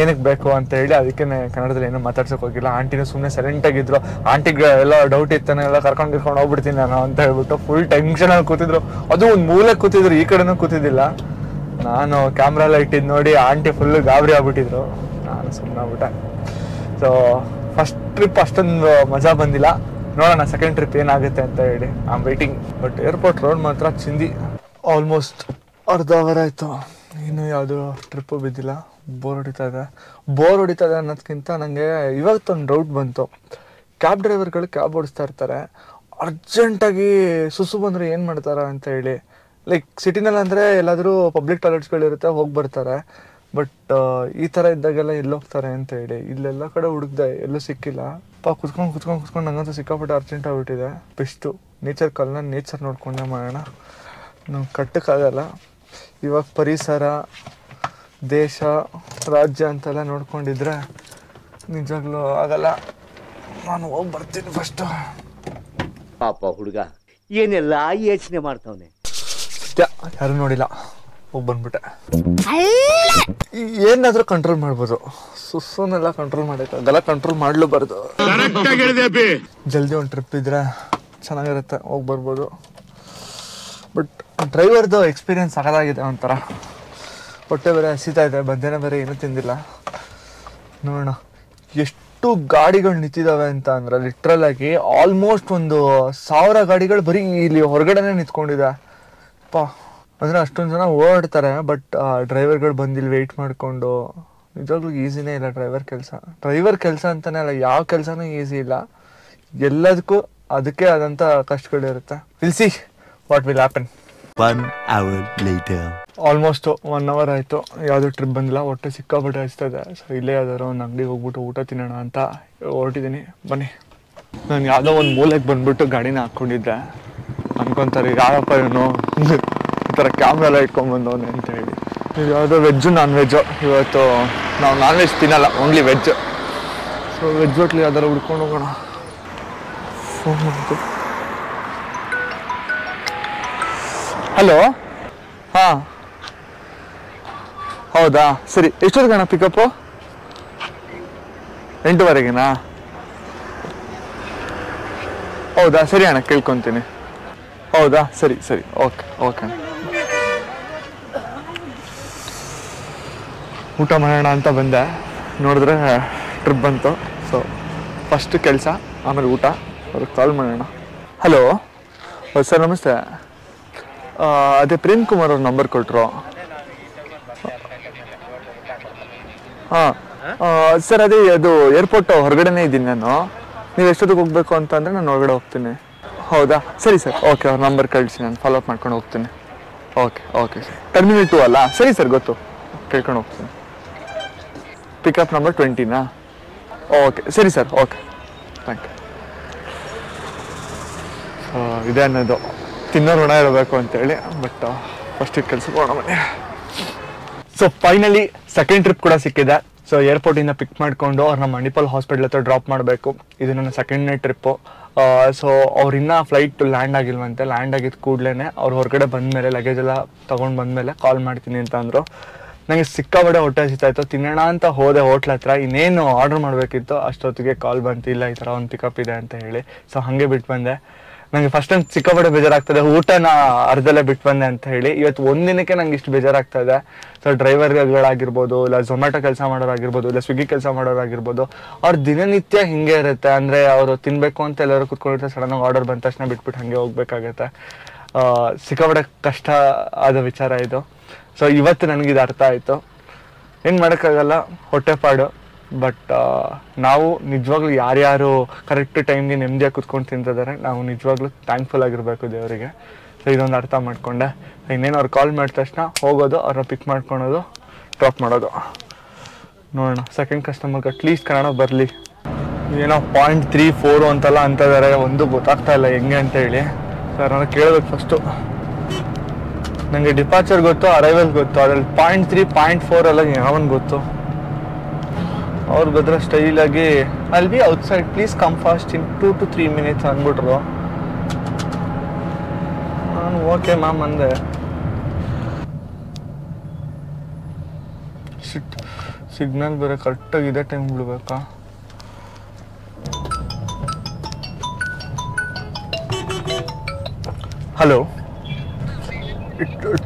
ಏನಕ್ಕೆ ಬೇಕು ಅಂತ ಹೇಳಿ ಅದಕ್ಕೆ ಕನ್ನಡದಲ್ಲಿ ಏನೂ ಮಾತಾಡ್ಸೋಕೆ ಹೋಗಿಲ್ಲ. ಆಂಟಿನೂ ಸುಮ್ಮನೆ ಸೈಲೆಂಟಾಗಿದ್ರು. ಆಂಟಿಗೆ ಎಲ್ಲ ಡೌಟ್ ಇತ್ತಾನೆ, ಎಲ್ಲ ಕರ್ಕೊಂಡು ಹೋಗ್ಬಿಡ್ತೀನಿ ನಾನು ಅಂತ ಹೇಳ್ಬಿಟ್ಟು ಫುಲ್ ಟೆನ್ಷನಲ್ಲಿ ಕೂತಿದ್ರು. ಅದು ಒಂದು ಮೂಲೆ ಕೂತಿದ್ರು, ಈ ಕಡೆನೂ ಕೂತಿದ್ದಿಲ್ಲ. ನಾನು ಕ್ಯಾಮ್ರಾ ಲೈಟ್ ಇದು ನೋಡಿ ಆಂಟಿ ಫುಲ್ಲು ಗಾಬರಿ ಆಗ್ಬಿಟ್ಟಿದ್ರು. ನಾನು ಸುಮ್ಮನೆ ಆಗ್ಬಿಟ್ಟೆ. ಸೊ ಫಸ್ಟ್ ಟ್ರಿಪ್ ಅಷ್ಟೊಂದು ಮಜಾ ಬಂದಿಲ್ಲ. ನೋಡೋಣ ಸೆಕೆಂಡ್ ಟ್ರಿಪ್ ಏನಾಗುತ್ತೆ ಅಂತ ಹೇಳಿ I am waiting. But airport road ಮಾತ್ರ ಚಿಂದಿ. ಆಲ್ಮೋಸ್ಟ್ ಅರ್ಧ ಅವರ್ ಆಯಿತು, ಇನ್ನೂ ಯಾವುದೂ ಟ್ರಿಪ್ಪು ಬಿದ್ದಿಲ್ಲ. ಬೋರ್ ಹೊಡಿತಾ ಇದೆ ಅನ್ನೋದಕ್ಕಿಂತ ನನಗೆ ಇವತ್ತೊಂದು ಡೌಟ್ ಬಂತು. ಕ್ಯಾಬ್ ಡ್ರೈವರ್ಗಳು ಕ್ಯಾಬ್ ಓಡಿಸ್ತಾ ಇರ್ತಾರೆ, ಅರ್ಜೆಂಟಾಗಿ ಸುಸು ಬಂದರೆ ಏನು ಮಾಡ್ತಾರೆ ಅಂತ ಹೇಳಿ. ಲೈಕ್ ಸಿಟಿನಲ್ಲಿ ಅಂದರೆ ಎಲ್ಲಾದರೂ ಪಬ್ಲಿಕ್ ಟಾಯ್ಲೆಟ್ಸ್ಗಳಿರುತ್ತೆ, ಹೋಗಿ ಬರ್ತಾರೆ. ಬಟ್ ಈ ಥರ ಇದ್ದಾಗೆಲ್ಲ ಎಲ್ಲಿ ಹೋಗ್ತಾರೆ ಅಂತ ಹೇಳಿ ಇಲ್ಲೆಲ್ಲ ಕಡೆ ಹುಡುಕ್ದೆ, ಎಲ್ಲೂ ಸಿಕ್ಕಿಲ್ಲ. ಕುತ್ಕೊಂಡು ನಂಗಂತೂ ಸಿಕ್ಕಾಪಟ್ಟೆ ಅರ್ಜೆಂಟ್ ಆಗಿಬಿಟ್ಟಿದೆ. ಬೆಸ್ಟು ನೇಚರ್ ಕಾಲ್ನ ನೇಚರ್ ನೋಡ್ಕೊಂಡೆ ಮಾಡೋಣ, ನಾವು ಕಟ್ಟಕ್ಕಾಗಲ್ಲ. ಇವಾಗ ಪರಿಸರ, ದೇಶ, ರಾಜ್ಯ ಅಂತೆಲ್ಲ ನೋಡ್ಕೊಂಡಿದ್ರೆ ನಿಜವಾಗ್ಲೂ ಆಗಲ್ಲ, ನಾನು ಹೋಗಿ ಬರ್ತೀನಿ ಫಸ್ಟು. ಪಾಪ ಹುಡುಗ ಏನೆಲ್ಲ ಯೋಚನೆ ಮಾಡ್ತಾವನೆ. ಸತ್ಯ ಯಾರು ನೋಡಿಲ್ಲ, ಹೋಗಿ ಬಂದ್ಬಿಟ್ಟೆ. ಏನಾದ್ರೂ ಕಂಟ್ರೋಲ್ ಮಾಡ್ಬೋದು, ಸುಸ್ಸುನೆಲ್ಲ ಕಂಟ್ರೋಲ್ ಮಾಡೋಕ್ಕಾಗಲ್ಲ, ಕಂಟ್ರೋಲ್ ಮಾಡ್ಲೂಬಾರ್ದು. ಜಲ್ದಿ ಒಂದು ಟ್ರಿಪ್ ಇದ್ರೆ ಚೆನ್ನಾಗಿರುತ್ತೆ, ಹೋಗಿ ಬರ್ಬೋದು. ಬಟ್ ಡ್ರೈವರ್ದು ಎಕ್ಸ್ಪೀರಿಯನ್ಸ್ ಸಕಲಾಗಿದೆ ಒಂಥರ. ಹೊಟ್ಟೆ ಬೇರೆ ಹಸಿತಾ ಇದೆ, ಮಧ್ಯಾಹ್ನ ಬೇರೆ ಏನೂ ತಿಂದಿಲ್ಲ. ನೋಡೋಣ ಎಷ್ಟು ಗಾಡಿಗಳು ನಿಂತಿದ್ದಾವೆ ಅಂತ ಅಂದ್ರೆ ಲಿಟ್ರಲ್ ಆಗಿ ಆಲ್ಮೋಸ್ಟ್ ಒಂದು 1000 ಗಾಡಿಗಳು ಬರೀ ಇಲ್ಲಿ ಹೊರಗಡೆನೆ ನಿಂತ್ಕೊಂಡಿದೆ ಪಾ. ಅಂದರೆ ಅಷ್ಟೊಂದು ಜನ ಓಡಾಡ್ತಾರೆ, ಬಟ್ ಡ್ರೈವರ್ಗಳು ಬಂದಿಲ್ಲಿ ವೆಯ್ಟ್ ಮಾಡಿಕೊಂಡು. ನಿಜವಾಗ್ಲೂ ಈಸಿನೇ ಇಲ್ಲ ಡ್ರೈವರ್ ಕೆಲಸ ಅಂತಲೇ ಅಲ್ಲ, ಯಾವ ಕೆಲಸನೂ ಈಸಿ ಇಲ್ಲ. ಎಲ್ಲದಕ್ಕೂ ಅದಕ್ಕೆ ಆದಂಥ ಕಷ್ಟಗಳಿರುತ್ತೆ. Will see what will happen. 1 hour later. Almost 1 hour ಆಯಿತು, ಯಾವುದೂ ಟ್ರಿಪ್ ಬಂದಿಲ್ಲ. ಹೊಟ್ಟೆ ಸಿಕ್ಕಾಪಟ್ಟೆ ಹಚ್ತದೆ. ಸೊ ಇಲ್ಲೇ ಯಾವ್ದಾದ್ರು ಒಂದು ಅಂಗಡಿಗೆ ಹೋಗ್ಬಿಟ್ಟು ಊಟ ತಿನ್ನೋಣ ಅಂತ ಹೊರಟಿದ್ದೀನಿ. ಬನ್ನಿ. ನಾನು ಯಾವುದೋ ಒಂದು ಮೂಲೆಗೆ ಬಂದ್ಬಿಟ್ಟು ಗಾಡಿನ ಹಾಕ್ಕೊಂಡಿದ್ದೆ. ಅನ್ಕೊತಾರೆ ಯಾರಪ್ಪ ಇವನು ಈ ಥರ ಕ್ಯಾಮ್ರಾ ಎಲ್ಲ ಇಟ್ಕೊಂಡ್ಬಂದವನೆ ಅಂತ ಹೇಳಿ. ಇದು ಯಾವುದೋ ವೆಜ್ಜು ನಾನ್ ವೆಜ್ಜು. ಇವತ್ತು ನಾವು ನಾನ್ ವೆಜ್ ತಿನ್ನಲ್ಲ, ಓನ್ಲಿ ವೆಜ್. ಸೊ ವೆಜ್ ಹೋಟ್ಲಿ ಯಾವ್ದಾರು ಹುಡ್ಕೊಂಡು ಹೋಗೋಣ. ಹಲೋ, ಹಾಂ ಹೌದಾ, ಸರಿ. ಎಷ್ಟೊತ್ತಿಗೆ ಅಣ್ಣ ಪಿಕಪ್ಪು? 8:30ಗೆನಾ? ಹೌದಾ, ಸರಿ ಅಣ್ಣ, ಕೇಳ್ಕೊತೀನಿ. ಹೌದಾ, ಸರಿ ಸರಿ, ಓಕೆ ಓಕೆ. ಊಟ ಮಾಡೋಣ ಅಂತ ಬಂದೆ, ನೋಡಿದ್ರೆ ಟ್ರಿಪ್ ಬಂತು. ಸೊ ಫಸ್ಟ್ ಕೆಲಸ, ಆಮೇಲೆ ಊಟ. ಅವ್ರಿಗೆ ಕಾಲ್ ಮಾಡೋಣ. ಹಲೋ ಸರ್, ನಮಸ್ತೆ. ಅದೇ ಪ್ರೇಮ್ ಕುಮಾರ್ ಅವ್ರ ನಂಬರ್ ಕೊಟ್ಟರು. ಹಾಂ ಸರ್, ಅದೇ ಅದು ಏರ್ಪೋರ್ಟ್ ಹೊರಗಡೆನೇ ಇದ್ದೀನಿ ನಾನು. ನೀವು ಎಷ್ಟೊತ್ತಿಗೆ ಹೋಗಬೇಕು ಅಂತಂದರೆ ನಾನು ಹೊರಗಡೆ ಹೋಗ್ತೀನಿ. ಹೌದಾ, ಸರಿ ಸರ್, ಓಕೆ. ಅವ್ರ ನಂಬರ್ ಕಳಿಸಿ, ನಾನು ಫಾಲೋ ಅಪ್ ಮಾಡ್ಕೊಂಡು ಹೋಗ್ತೀನಿ. Okay okay sir. ಟರ್ಮಿನಲ್ 2 ಅಲ್ಲ? ಸರಿ ಸರ್, ಗೊತ್ತು, ಕೇಳ್ಕೊಂಡು ಹೋಗ್ತೀನಿ. ಪಿಕಪ್ ನಂಬರ್ 20ನಾ? ಓಕೆ ಸರಿ ಸರ್, ಓಕೆ, ಥ್ಯಾಂಕ್ ಯು. ಇದೆ ಅನ್ನೋದು ತಿನ್ನೋ ಋಣ ಇರಬೇಕು ಅಂತೇಳಿ. ಬಟ್ ಫಸ್ಟಿಗೆ ಕೆಲ್ಸಕ್ಕೆ ಹೋಗೋಣ ಬನ್ನಿ. ಸೊ ಫೈನಲಿ ಸೆಕೆಂಡ್ ಟ್ರಿಪ್ ಕೂಡ ಸಿಕ್ಕಿದೆ. ಸೊ ಏರ್ಪೋರ್ಟಿಂದ ಪಿಕ್ ಮಾಡಿಕೊಂಡು ಅವ್ರನ್ನ ಮಣಿಪಾಲ್ ಹಾಸ್ಪಿಟಲ್ ಹತ್ರ ಡ್ರಾಪ್ ಮಾಡಬೇಕು. ಇದು ನನ್ನ ಸೆಕೆಂಡ್ನೇ ಟ್ರಿಪ್ಪು. ಸೊ ಅವ್ರಿನ್ನ ಫ್ಲೈಟ್ ಲ್ಯಾಂಡ್ ಆಗಿಲ್ವಂತೆ. ಲ್ಯಾಂಡ್ ಆಗಿದ್ದ ಕೂಡಲೇ ಅವ್ರು ಹೊರಗಡೆ ಬಂದಮೇಲೆ ಲಗೇಜ್ ಎಲ್ಲ ತೊಗೊಂಡು ಬಂದಮೇಲೆ ಕಾಲ್ ಮಾಡ್ತೀನಿ ಅಂತ ಅಂದರು. ನನಗೆ ಸಿಕ್ಕಾಬಡೆ ಹೊಟ್ಟೆ ಹಸಿತಾಯಿತು. ತಿನ್ನೋಣ ಅಂತ ಹೋದೆ ಹೋಟ್ಲ್ ಹತ್ರ. ಇನ್ನೇನು ಆರ್ಡ್ರ್ ಮಾಡಬೇಕಿತ್ತು, ಅಷ್ಟೊತ್ತಿಗೆ ಕಾಲ್ ಬಂತಿಲ್ಲ, ಈ ಥರ ಒಂದು ಪಿಕಪ್ ಇದೆ ಅಂತ ಹೇಳಿ. ಸೊ ಹಾಗೆ ಬಿಟ್ಟು ಬಂದೆ. ನನಗೆ ಫಸ್ಟ್ ಟೈಮ್ ಸಿಕ್ಕಾಪಟ್ಟೆ ಬೇಜಾರಾಗ್ತದೆ, ಊಟನ ಅರ್ಧಲ್ಲೇ ಬಿಟ್ಟು ಬಂದೆ ಅಂತ ಹೇಳಿ. ಇವತ್ತು ಒಂದಿನಕ್ಕೆ ನಂಗೆ ಇಷ್ಟು ಬೇಜಾರಾಗ್ತದೆ. ಸೊ ಡ್ರೈವರ್ಗಳಾಗಿರ್ಬೋದು, ಇಲ್ಲ ಝೊಮ್ಯಾಟೊ ಕೆಲಸ ಮಾಡೋರಾಗಿರ್ಬೋದು, ಇಲ್ಲ ಸ್ವಿಗ್ಗಿ ಕೆಲಸ ಮಾಡೋರಾಗಿರ್ಬೋದು, ಅವ್ರ ದಿನನಿತ್ಯ ಹಿಂಗೆ ಇರುತ್ತೆ. ಅಂದರೆ ಅವರು ತಿನ್ನಬೇಕು ಅಂತ ಎಲ್ಲರೂ ಕೂತ್ಕೊಂಡಿರ್ತಾರೆ, ಸಡನ್ನಾಗಿ ಆರ್ಡರ್ ಬಂದ ತಕ್ಷಣ ಬಿಟ್ಬಿಟ್ಟು ಹಾಗೆ ಹೋಗ್ಬೇಕಾಗತ್ತೆ. ಸಿಕ್ಕಾಪಟ್ಟೆ ಕಷ್ಟ ಆದ ವಿಚಾರ ಇದು. ಸೊ ಇವತ್ತು ನನಗಿದು ಅರ್ಥ ಆಯಿತು. ಏನು ಮಾಡೋಕ್ಕಾಗಲ್ಲ, ಹೊಟ್ಟೆಪಾಡು. ಬಟ್ ನಾವು ನಿಜವಾಗ್ಲೂ ಯಾರ್ಯಾರು ಕರೆಕ್ಟ್ ಟೈಮ್ಗೆ ನೆಮ್ಮದಿಯಾಗಿ ಕುತ್ಕೊಂಡು ತಿಂತಿದ್ದಾರೆ, ನಾವು ನಿಜವಾಗ್ಲೂ ಥ್ಯಾಂಕ್ಫುಲ್ ಆಗಿರಬೇಕು ದೇವರಿಗೆ. ಸೊ ಇದೊಂದು ಅರ್ಥ ಮಾಡಿಕೊಂಡೆ. ಇನ್ನೇನು ಅವ್ರು ಕಾಲ್ ಮಾಡಿದ ತಕ್ಷಣ ಹೋಗೋದು, ಅವ್ರನ್ನ ಪಿಕ್ ಮಾಡ್ಕೊಳೋದು, ಡ್ರಾಪ್ ಮಾಡೋದು. ನೋಡೋಣ, ಸೆಕೆಂಡ್ ಕಸ್ಟಮರ್ಗೆ ಅಟ್ಲೀಸ್ಟ್ ಕನ್ನಡ ಬರಲಿ. ಏನೋ 0.34 ಅಂತೆಲ್ಲ ಅಂತಿದ್ದಾರೆ, ಒಂದು ಗೊತ್ತಾಗ್ತಾ ಇಲ್ಲ ಹೆಂಗೆ ಅಂತ ಹೇಳಿ. ಸರ್ ನಾನು ಕೇಳಬೇಕು ಫಸ್ಟು. ನನಗೆ ಡಿಪಾರ್ಚರ್ ಗೊತ್ತು, ಅರೈವಲ್ ಗೊತ್ತು, ಅದ್ರಲ್ಲಿ 0.3 0.4 ಎಲ್ಲ ಯಾವನ್ ಗೊತ್ತು. ಅವ್ರು ಬಂದರೆ ಸ್ಟೈಲಾಗಿ ಅಲ್ಲಿ B outside please come fast in 2 to 3 minutes ಅಂದ್ಬಿಟ್ರು. ನಾನು ಓಕೆ ಮ್ಯಾಮ್ ಅಂದೆ. ಸಿಗ್ನಲ್ ಬೇರೆ ಕರೆಕ್ಟಾಗಿ ಇದೇ ಟೈಮ್ ಬಿಡ್ಬೇಕಾ? Hello,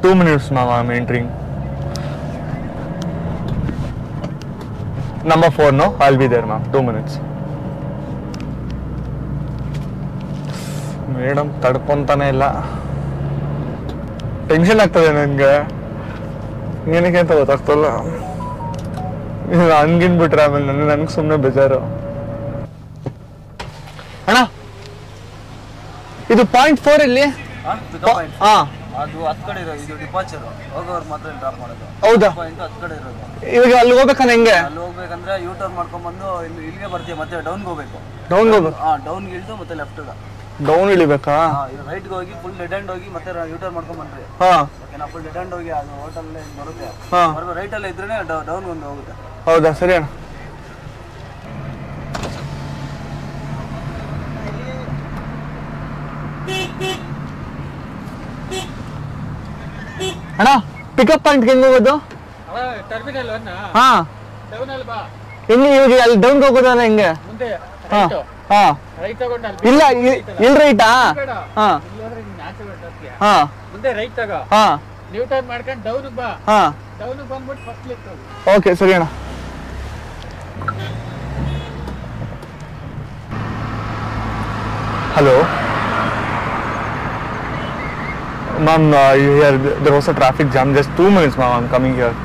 2 minutes ma'am, I am entering. Number 4, no? I'll be there, ma'am. 2 minutes. Madam ತಡ್ಕೊಂತಾನೆ ಇಲ್ಲ. ಟೆನ್ಷನ್ ಆಗ್ತದೆ ನನಗೆ, ಏನಕ್ಕೆ ಅಂತ ಗೊತ್ತಾಗ್ತಲ್ಲ. ಹಂಗಿನ್ಬಿಟ್ರೆ ಆಮೇಲೆ ನನಗೆ ಸುಮ್ಮನೆ ಬೇಜಾರು. ಅಣ್ಣ, ಇದು 0.4 ಇಲ್ಲಿ? ಹಾಂ, ಅದು ಹತ್ತು ಕಡೆ ಇರೋದು, ಇದು ಡಿಪಾರ್ಚರ್ ಹೋಗೋರು ಮಾತ್ರ ಡ್ರಾಪ್ ಮಾಡೋದು. ಹೌದಾ? ಪಾಯಿಂಟ್ 10 ಕಡೆ ಇರೋದು. ಇವಾಗ ಅಲ್ಲಿ ಹೋಗ್ಬೇಕಂದ್ರೆ ಹೆಂಗೆ? ಅಲ್ಲಿ ಹೋಗ್ಬೇಕಂದ್ರೆ ಯೂ ಟರ್ನ್ ಮಾಡ್ಕೊಂಡ್ಬಂದು ಇಲ್ಲಿಗೆ ಬರ್ತೀವಿ, ಮತ್ತೆ ಡೌನ್ಗೆ ಹೋಗ್ಬೇಕು. ಡೌನ್ಗೆ ಹೋಗ್ಬೇಕು? ಹಾಂ, ಡೌನ್ಗೆ ಇಳಿದು ಮತ್ತೆ ಲೆಫ್ಟ್ ಡೌನ್ ಇಳಿಬೇಕಾ? ರೈಟ್ಗೆ ಹೋಗಿ ಫುಲ್ ಡೆಡ್ ಎಂಡ್ ಹೋಗಿ ಮತ್ತೆ ಯೂ ಟರ್ನ್ ಮಾಡ್ಕೊಂಡ್ಬಂದ್ರಿ. ಹಾಂ, ಓಕೆನಾ? ಫುಲ್ ಡೆಡ್ ಎಂಡ್ ಹೋಗಿ ಅದು ಹೋಟೆಲ್ ಬರುತ್ತೆ. ಹಾಂ, ರೈಟಲ್ಲೇ ಇದ್ರೆ ಡೌನ್ ಒಂದು ಹೋಗುತ್ತೆ. ಹೌದಾ? ಸರಿ ಅಣ್ಣ. ಅಣ್ಣ ಪಿಕಪ್ ಪಾಯಿಂಟ್ಗೆ ಹೆಂಗ್ ಹೋಗೋದು? ಟರ್ಮಿನಲ್ ಹಾ ಹೆಂಗೆ ಇವಾಗ ಅಲ್ಲಿ ಡೌನ್ ಹೋಗೋದಲ್ಲ ಹೆಂಗೆ? ಹಾ ಹಾ ಇಲ್ಲ ಇಲ್ಲ ರೈಟಾ? ಹಾ ಹಾ ಮುಂದೆ ರೈಟ್ ತಗೋ, ಹಾ ನ್ಯೂ ಟರ್ನ್ ಮಾಡ್ಕೊಂಡು ಡೌನ್ ಬಾ, ಹಾ ಡೌನ್ ಬಂದ್ಬಿಟ್ಟು ಫಸ್ಟ್ ಲೆಫ್ಟ್ ಹೋಗು. ಓಕೆ ಸರಿ ಅಣ್ಣ. Hello ma'am, here there was a traffic jam, just 2 minutes ma'am, I'm coming here.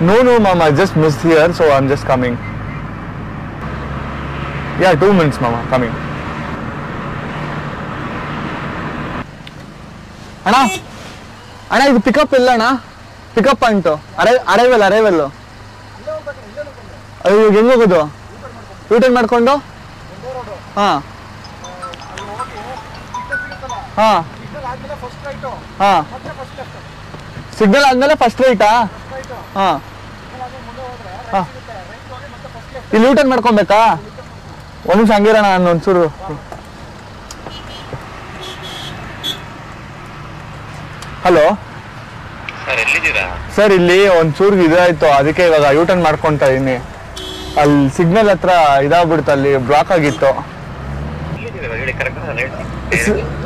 No ma'am, I just missed here, so I'm just coming. Yeah, 2 minutes ma'am, I'm coming. ಅಣ್ಣ ಇದು ಪಿಕಪ್ ಇಲ್ಲ ಅಣ್ಣ, ಪಿಕಪ್ ಪಾಯಿಂಟು ಅರೈವಲ್ ಅದು ಇವಾಗ ಹೆಂಗ್ ಹೋಗೋದು? ಯೂಟರ್ನ್ ಮಾಡ್ಕೊಂಡು ಹಾ ಹಾ ಹಾ ಸಿಗ್ನಲ್ ಆದ್ಮೇಲೆ ಫಸ್ಟ್ ರೈಟಾ? ಹಾ ಹಾ ಇಲ್ಲಿ ಯೂಟರ್ನ್ ಮಾಡ್ಕೊಬೇಕಾ? ಒಂದು ನಿಮಿಷ ಹಂಗಿರೋಣ, ನಾನು ಒಂಚೂರು. ಹಲೋ ಸರ್, ಇಲ್ಲಿ ಒಂಚೂರು ಇದಾಯ್ತು, ಅದಕ್ಕೆ ಇವಾಗ ಯೂಟರ್ನ್ ಮಾಡ್ಕೊಂತ ಇದೀನಿ. ಅಲ್ಲಿ ಸಿಗ್ನಲ್ ಹತ್ರ ಇದಾಗ್ಬಿಡ್ತು, ಅಲ್ಲಿ ಬ್ಲಾಕ್ ಆಗಿತ್ತು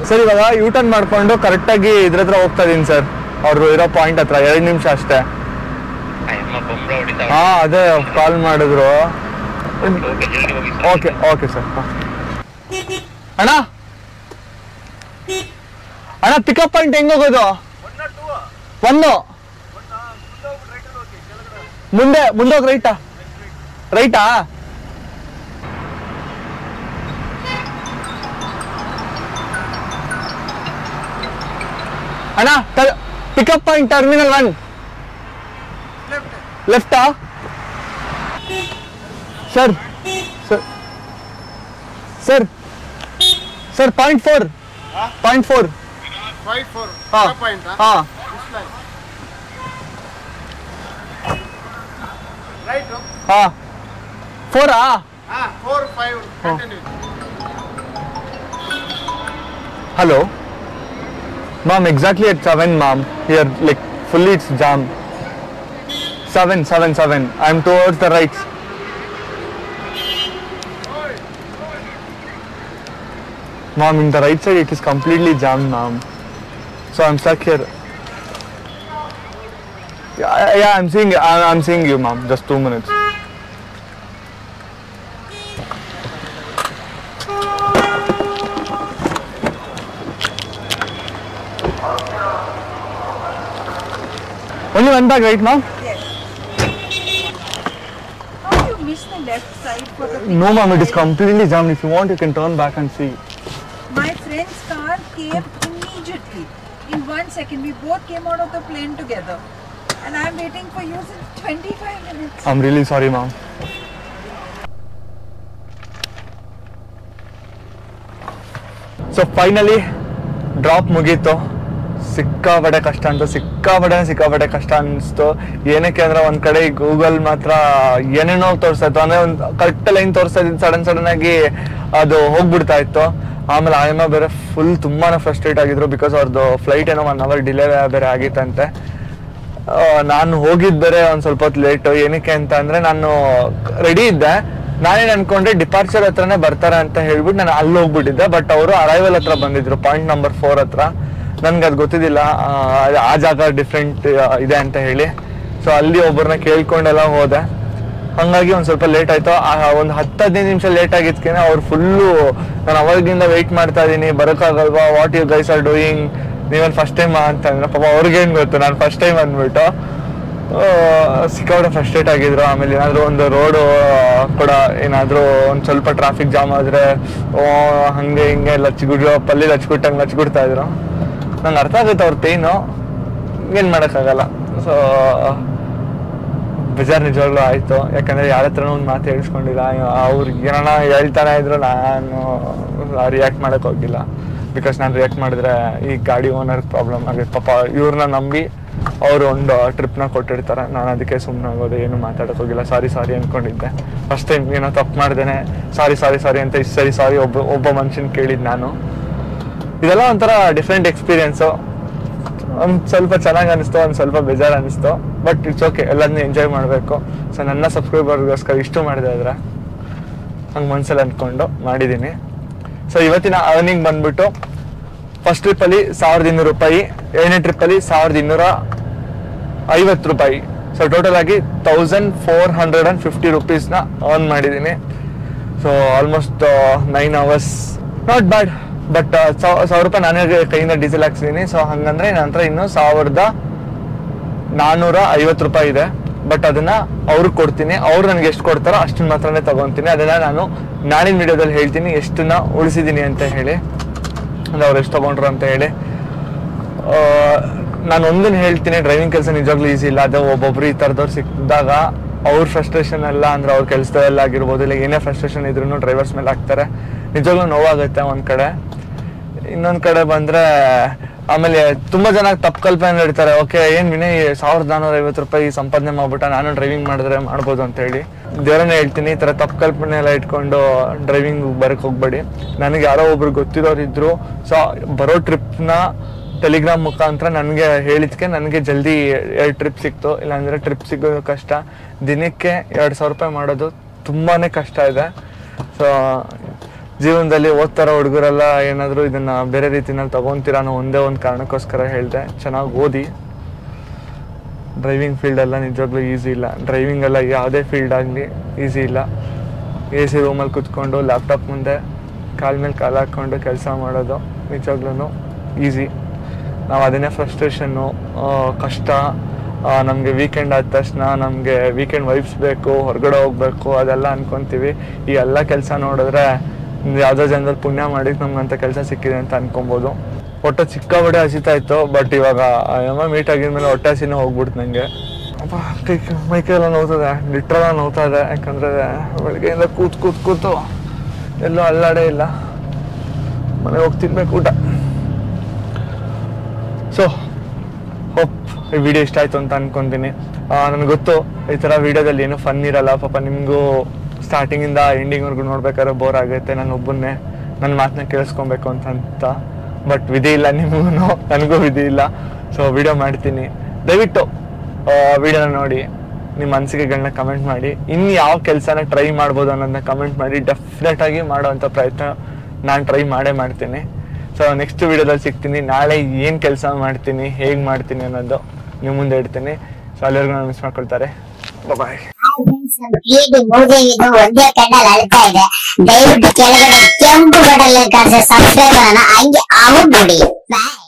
ಸರ್. ಇವಾಗ ಯೂಟರ್ನ್ ಮಾಡ್ಕೊಂಡು ಕರೆಕ್ಟಾಗಿ ಇದ್ರ ಹತ್ರ ಹೋಗ್ತಾ ಇದೀನಿ ಸರ್, ಅವ್ರು ಇರೋ ಪಾಯಿಂಟ್ ಹತ್ರ. 2 ನಿಮಿಷ ಅಷ್ಟೇ. ಹಾ ಅದೇ ಕಾಲ್ ಮಾಡಿದ್ರು. Okay okay sir. ಅಣ್ಣ ಅಣ್ಣ ಪಿಕಪ್ ಪಾಯಿಂಟ್ ಹೆಂಗ್ ಹೋಗೋದು? ಮುಂದೆ ಹೋಗಿ ರೈಟಾ? ಅಣ್ಣ ಪಿಕಪ್ ಪಾಯಿಂಟ್ ಟರ್ಮಿನಲ್ 1 ಲೆಫ್ಟಾ? Sir sir sir sir point 4 ಹಾ ಹಾ ಹಾ 4 Hello ma'am, exactly at 7 ma'am, here like fully it's jam. 7 I'm towards the right. Ma'am, in the right side it is completely jammed ma'am, so I'm stuck here. Yeah, I'm seeing you ma'am, just 2 minutes. Only one bag, right ma'am? Yes. How you miss the left side for the No ma'am, it is completely jammed. If you want you can turn back and see. My friend's car came immediately. In 1 second, we both came out of the plane together. And I'm waiting for you since 25 minutes. I'm really sorry ma'am. So finally drop ಮುಗೀತು. ಸಿಕ್ಕಾಬಡೆ ಕಷ್ಟ ಅಂತ, ಸಿಕ್ಕಾಬಡೆ ಕಷ್ಟ ಅನಿಸ್ತು. ಏನಕ್ಕೆ ಅಂದ್ರೆ ಒಂದ್ ಕಡೆ ಗೂಗಲ್ ಮಾತ್ರ ಏನೇನೋ ತೋರಿಸ್ತಾಯಿತ್ತು, ಅಂದ್ರೆ ಒಂದು ಕರೆಕ್ಟ್ ಲೈನ್ ತೋರಿಸ್ತಾ ಇದ್ದು ಸಡನ್ ಆಗಿ ಅದು ಹೋಗ್ಬಿಡ್ತಾ ಇತ್ತು. ಆಮೇಲೆ ಆಯಮ್ಮ ಬೇರೆ ಫುಲ್ ತುಂಬಾನೇ ಫ್ರಸ್ಟ್ರೇಟ್ ಆಗಿದ್ರು, ಬಿಕಾಸ್ ಅವ್ರದ್ದು ಫ್ಲೈಟ್ ಏನೋ 1 hour ಡಿಲೇ ಬೇರೆ ಆಗಿತ್ತಂತೆ. ನಾನು ಹೋಗಿದ್ದು ಬೇರೆ ಒಂದು ಸ್ವಲ್ಪ ಹೊತ್ತು ಲೇಟು. ಏನಕ್ಕೆ ಅಂತ ಅಂದರೆ ನಾನು ರೆಡಿ ಇದ್ದೆ, ನಾನೇನು ಅನ್ಕೊಂಡೆ ಡಿಪಾರ್ಚರ್ ಹತ್ರನೇ ಬರ್ತಾರೆ ಅಂತ ಹೇಳ್ಬಿಟ್ಟು ನಾನು ಅಲ್ಲಿ ಹೋಗ್ಬಿಟ್ಟಿದ್ದೆ. ಬಟ್ ಅವರು ಅರೈವಲ್ ಹತ್ರ ಬಂದಿದ್ರು, ಪಾಯಿಂಟ್ ನಂಬರ್ 4 ಹತ್ರ. ನನ್ಗೆ ಅದು ಗೊತ್ತಿದ್ದಿಲ್ಲ ಆ ಜಾಗ ಡಿಫ್ರೆಂಟ್ ಇದೆ ಅಂತ ಹೇಳಿ. ಸೊ ಅಲ್ಲಿ ಒಬ್ಬರನ್ನ ಕೇಳ್ಕೊಂಡೆಲ್ಲ ಹೋದೆ. ಹಾಗಾಗಿ ಒಂದು ಸ್ವಲ್ಪ ಲೇಟ್ ಆಯಿತು. ಒಂದು 10-15 ನಿಮಿಷ ಲೇಟ್ ಆಗಿದ್ಕೇನೆ ಅವ್ರು ಫುಲ್ಲು ನಾನು ಅವಾಗಿಂದ ವೆಯ್ಟ್ ಮಾಡ್ತಾ ಇದ್ದೀನಿ, ಬರೋಕ್ಕಾಗಲ್ವಾ, what you guys are doing, ನೀವೇನು ಫಸ್ಟ್ ಟೈಮ್ ಅಂತಂದ್ರೆ ಪಾಪ ಅವ್ರಿಗೇನು ಗೊತ್ತು ನಾನು ಫಸ್ಟ್ ಟೈಮ್ ಅಂದ್ಬಿಟ್ಟು ಸಿಕ್ಕಾಪಟ್ಟೆ ಫ್ರಸ್ಟ್ರೇಟ್ ಆಗಿದ್ರು. ಆಮೇಲೆ ಏನಾದರೂ ಒಂದು ರೋಡು ಕೂಡ ಏನಾದರೂ ಒಂದು ಸ್ವಲ್ಪ ಟ್ರಾಫಿಕ್ ಜಾಮ್ ಆದರೆ ಹಾಗೆ ಹಿಂಗೆ ಪಲ್ಲಿ ಲಚ್ಬಿಡ್ತಾ ಇದ್ರು. ನಂಗೆ ಅರ್ಥ ಆಗುತ್ತೆ ಅವ್ರ ಪೇಯ್ನು, ಏನು ಮಾಡೋಕ್ಕಾಗಲ್ಲ. ಸೊ ಬೇಜಾರು ನಿಜವಾಗ್ಲೂ ಆಯಿತು, ಯಾಕಂದರೆ ಯಾರ ಹತ್ರನೂ ಒಂದು ಮಾತು ಹೇಳಿಸ್ಕೊಂಡಿಲ್ಲ. ಅವ್ರಿಗೆ ಏನಾನ ಹೇಳ್ತಾನೆ ಇದ್ರು, ನಾನು ರಿಯಾಕ್ಟ್ ಮಾಡೋಕ್ಕೆ ಹೋಗಿಲ್ಲ. ಬಿಕಾಸ್ ನಾನು ರಿಯಾಕ್ಟ್ ಮಾಡಿದ್ರೆ ಈ ಗಾಡಿ ಓನರ್ ಪ್ರಾಬ್ಲಮ್ ಆಗುತ್ತೆ. ಪಾಪ ಇವ್ರನ್ನ ನಂಬಿ ಅವರು ಒಂದು ಟ್ರಿಪ್ನ ಕೊಟ್ಟಿರ್ತಾರೆ. ನಾನು ಅದಕ್ಕೆ ಸುಮ್ಮನೆ ಆಗೋದು, ಏನು ಮಾತಾಡೋಕೆ ಹೋಗಿಲ್ಲ. ಸಾರಿ ಅಂದ್ಕೊಂಡಿದ್ದೆ. ಫಸ್ಟ್ ಟೈಮ್ ಏನೋ ತಪ್ಪು ಮಾಡ್ದೇನೆ ಸಾರಿ ಅಂತ ಇಷ್ಟು ಸರಿ ಸಾರಿ ಒಬ್ಬ ಮನುಷ್ಯನ ಕೇಳಿದ್ದು ನಾನು. ಇದೆಲ್ಲ ಒಂಥರ ಡಿಫ್ರೆಂಟ್ ಎಕ್ಸ್ಪೀರಿಯೆನ್ಸು. ಒಂದು ಸ್ವಲ್ಪ ಚೆನ್ನಾಗಿ ಅನಿಸ್ತು, ಒಂದು ಸ್ವಲ್ಪ ಬೇಜಾರು ಅನಿಸ್ತು. ಬಟ್ ಇಟ್ಸ್ ಓಕೆ, ಎಲ್ಲದನ್ನೂ ಎಂಜಾಯ್ ಮಾಡಬೇಕು. ಸೊ ನನ್ನ ಸಬ್ಸ್ಕ್ರೈಬರ್ಗೋಸ್ಕರ ಇಷ್ಟು ಮಾಡಿದೆ ಆದರೆ ಹಂಗೆ ಮನಸ್ಸಲ್ಲಿ ಅಂದ್ಕೊಂಡು ಮಾಡಿದ್ದೀನಿ. ಸೊ ಇವತ್ತಿನ ಅರ್ನಿಂಗ್ ಬಂದ್ಬಿಟ್ಟು ಫಸ್ಟ್ ಟ್ರಿಪ್ಪಲ್ಲಿ 1200 ರೂಪಾಯಿ, ಎರಡನೇ ಟ್ರಿಪ್ಪಲ್ಲಿ 1250 ರೂಪಾಯಿ. ಸೊ ಟೋಟಲ್ ಆಗಿ 1450 ರುಪೀಸ್ನ ಅರ್ನ್ ಮಾಡಿದ್ದೀನಿ. So almost 9 hours, not bad. But 1000 ರೂಪಾಯಿ ನಾನೇ ಕೈಯಿಂದ ಡೀಸೆಲ್ ಹಾಕ್ಸಿದ್ದೀನಿ. ಸೊ ಹಂಗಂದ್ರೆ ನನ್ನ ಹತ್ರ ಇನ್ನೂ 1450 ರೂಪಾಯಿ ಇದೆ. ಬಟ್ ಅದನ್ನ ಅವ್ರಿಗೆ ಕೊಡ್ತೀನಿ. ಅವ್ರು ನನಗೆ ಎಷ್ಟು ಕೊಡ್ತಾರೋ ಅಷ್ಟನ್ನ ಮಾತ್ರನೇ ತಗೊತೀನಿ. ಅದನ್ನ ನಾನು ನಾಳಿನ ವಿಡಿಯೋದಲ್ಲಿ ಹೇಳ್ತೀನಿ ಎಷ್ಟನ್ನ ಉಳಿಸಿದ್ದೀನಿ ಅಂತ ಹೇಳಿ, ಅಂದ್ರೆ ಅವ್ರು ಎಷ್ಟು ತಗೊಂಡ್ರು ಅಂತ ಹೇಳಿ. ನಾನು ಒಂದನ್ನು ಹೇಳ್ತೀನಿ, ಡ್ರೈವಿಂಗ್ ಕೆಲಸ ನಿಜವಾಗ್ಲೂ ಈಸಿ ಇಲ್ಲ. ಅದು ಒಬ್ಬೊಬ್ರು ಈ ಥರದವ್ರು ಸಿಕ್ಕಿದಾಗ ಅವ್ರ ಫ್ರಸ್ಟ್ರೇಷನ್ ಎಲ್ಲ, ಅಂದ್ರೆ ಅವ್ರ ಕೆಲಸದಲ್ಲ ಆಗಿರ್ಬೋದು, ಇಲ್ಲ ಏನೇ ಫ್ರಸ್ಟ್ರೇಷನ್ ಇದ್ರೂ ಡ್ರೈವರ್ಸ್ ಮೇಲೆ ಹಾಕ್ತಾರೆ. ನಿಜವಾಗ್ಲೂ ನೋವಾಗುತ್ತೆ ಒಂದು ಕಡೆ. ಇನ್ನೊಂದು ಕಡೆ ಬಂದರೆ ಆಮೇಲೆ ತುಂಬ ಜನ ತಪ್ಪು ಕಲ್ಪನೆ ಇಡ್ತಾರೆ. ಓಕೆ, ಏನು ವಿನಯ್ 1450 ರೂಪಾಯಿ ಸಂಪಾದನೆ ಮಾಡ್ಬಿಟ್ಟ, ನಾನು ಡ್ರೈವಿಂಗ್ ಮಾಡಿದ್ರೆ ಮಾಡ್ಬೋದು ಅಂತ ಹೇಳಿ. ದೇವರನ್ನೇ ಹೇಳ್ತೀನಿ, ಈ ಥರ ತಪ್ಪು ಕಲ್ಪನೆ ಎಲ್ಲ ಇಟ್ಕೊಂಡು ಡ್ರೈವಿಂಗ್ ಬರೋಕ್ಕೆ ಹೋಗ್ಬೇಡಿ. ನನಗೆ ಯಾರೋ ಒಬ್ರು ಗೊತ್ತಿರೋರು ಇದ್ರು. ಸೊ ಬರೋ ಟ್ರಿಪ್ನ ಟೆಲಿಗ್ರಾಮ್ ಮುಖಾಂತರ ನನಗೆ ಹೇಳಿದ್ಕೆ ನನಗೆ ಜಲ್ದಿ 2 ಟ್ರಿಪ್ ಸಿಕ್ತು. ಇಲ್ಲಾಂದರೆ ಟ್ರಿಪ್ ಸಿಗೋದು ಕಷ್ಟ. ದಿನಕ್ಕೆ 2000 ರೂಪಾಯಿ ಮಾಡೋದು ತುಂಬಾ ಕಷ್ಟ ಇದೆ. ಸೊ ಜೀವನದಲ್ಲಿ ಓದ್ತಾರ ಹುಡುಗರೆಲ್ಲ ಏನಾದರೂ ಇದನ್ನ ಬೇರೆ ರೀತಿನಲ್ಲಿ ತಗೊಂತೀರ ಅನ್ನೋ ಒಂದೇ ಒಂದು ಕಾರಣಕ್ಕೋಸ್ಕರ ಹೇಳಿದೆ. ಚೆನ್ನಾಗಿ ಓದಿ. ಡ್ರೈವಿಂಗ್ ಫೀಲ್ಡೆಲ್ಲ ನಿಜವಾಗ್ಲೂ ಈಸಿ ಇಲ್ಲ. ಡ್ರೈವಿಂಗ್ ಎಲ್ಲ ಯಾವುದೇ ಫೀಲ್ಡ್ ಆಗಲಿ ಈಸಿ ಇಲ್ಲ. AC ರೂಮಲ್ಲಿ ಕುತ್ಕೊಂಡು ಲ್ಯಾಪ್ಟಾಪ್ ಮುಂದೆ ಕಾಲ ಮೇಲೆ ಕಾಲು ಹಾಕ್ಕೊಂಡು ಕೆಲಸ ಮಾಡೋದು ನಿಜವಾಗ್ಲೂ ಈಸಿ. ನಾವು ಅದನ್ನೇ ಫ್ರಸ್ಟ್ರೇಷನ್ನು, ಕಷ್ಟ. ನಮಗೆ ವೀಕೆಂಡ್ ಆದ ತಕ್ಷಣ ನಮಗೆ ವೀಕೆಂಡ್ ವೈಬ್ಸ್ ಬೇಕು, ಹೊರಗಡೆ ಹೋಗ್ಬೇಕು, ಅದೆಲ್ಲ ಅನ್ಕೊತೀವಿ. ಈ ಎಲ್ಲ ಕೆಲಸ ನೋಡಿದ್ರೆ ಯಾವುದೋ ಜನದಲ್ಲಿ ಪುಣ್ಯ ಮಾಡಿ ನಮ್ಗಂತ ಕೆಲಸ ಸಿಕ್ಕಿದೆ ಅಂತ ಅನ್ಕೊಬೋದು. ಹೊಟ್ಟೆ ಸಿಕ್ಕಾಬಡೆ ಹಸಿತಾ ಇತ್ತು. ಬಟ್ ಇವಾಗ ಅಮ್ಮ ಮೀಟ್ ಆಗಿದ್ಮೇಲೆ ಹೊಟ್ಟೆ ಹಸಿನೂ ಹೋಗ್ಬಿಡ್ತು ನನಗೆ. ಮೈಕೆಲ್ಲ ನೋವ್ತದೆ, ಲಿಟ್ರೆಲ್ಲ ನೋವ್ತಾ ಇದೆ. ಯಾಕಂದರೆ ಬೆಳಗ್ಗೆಯಿಂದ ಕೂತು ಎಲ್ಲೂ ಅಲ್ಲಾಡೇ ಇಲ್ಲ. ಮನೆಗೆ ಹೋಗಿ ತಿನ್ಬೇಕು ಊಟ. ಸೊ ಹೋಪ್ ಈ ವಿಡಿಯೋ ಇಷ್ಟ ಆಯಿತು ಅಂತ ಅನ್ಕೊತೀನಿ. ನನಗೆ ಗೊತ್ತು ಈ ಥರ ವಿಡಿಯೋದಲ್ಲಿ ಏನೂ ಫನ್ ಇರಲ್ಲ. ಪಾಪ ನಿಮಗೂ ಸ್ಟಾರ್ಟಿಂಗಿಂದ ಎಂಡಿಂಗ್ವರೆಗೂ ನೋಡ್ಬೇಕಾದ್ರೆ ಬೋರ್ ಆಗುತ್ತೆ. ನಾನು ಒಬ್ಬನ್ನೇ ನನ್ನ ಮಾತನ್ನ ಕೇಳಿಸ್ಕೊಬೇಕು ಅಂತ. ಬಟ್ ವಿಧಿ ಇಲ್ಲ, ನಿಮಗೂ ನನಗೂ ವಿಧಿ ಇಲ್ಲ. ಸೊ ವಿಡಿಯೋ ಮಾಡ್ತೀನಿ. ದಯವಿಟ್ಟು ವಿಡಿಯೋನ ನೋಡಿ ನಿಮ್ಮ ಅನಿಸಿಕೆಗಳನ್ನ ಕಮೆಂಟ್ ಮಾಡಿ. ಇನ್ನು ಯಾವ ಕೆಲಸನ ಟ್ರೈ ಮಾಡ್ಬೋದು ಅನ್ನೋದನ್ನ ಕಮೆಂಟ್ ಮಾಡಿ. ಡೆಫಿನೆಟಾಗಿ ಮಾಡೋವಂಥ ಪ್ರಯತ್ನ ನಾನು ಟ್ರೈ ಮಾಡ್ತೀನಿ. ಸೊ ನೆಕ್ಸ್ಟ್ ವಿಡಿಯೋದಲ್ಲಿ ಸಿಗ್ತೀನಿ. ನಾಳೆ ಏನು ಕೆಲಸ ಮಾಡ್ತೀನಿ, ಹೇಗೆ ಮಾಡ್ತೀನಿ ಅನ್ನೋದು ನಿಮ್ಮ ಮುಂದೆ ಇಡ್ತೀನಿ. ಸೊ ಅಲ್ಲಿವರೆಗೂ ನಾನು ಮಿಸ್ ಮಾಡ್ಕೊಳ್ತಾರೆ. ಬಾಯ್. ಒಂದೇ ಕಣ್ಣಲ್ಲಿ ಅಳ್ತಾ ಇದೆ. ದಯವಿಟ್ಟು ಕೆಳಗಡೆ ಕೆಂಪು ಬಟನ್ ಕಾಣಿಸೋ ಸಬ್ಸ್ಕ್ರೈಬ್ ಅನ್ನ ಹಂಗೆ ಆಗ್ಬಿಡಿ. ಬಾಯ್.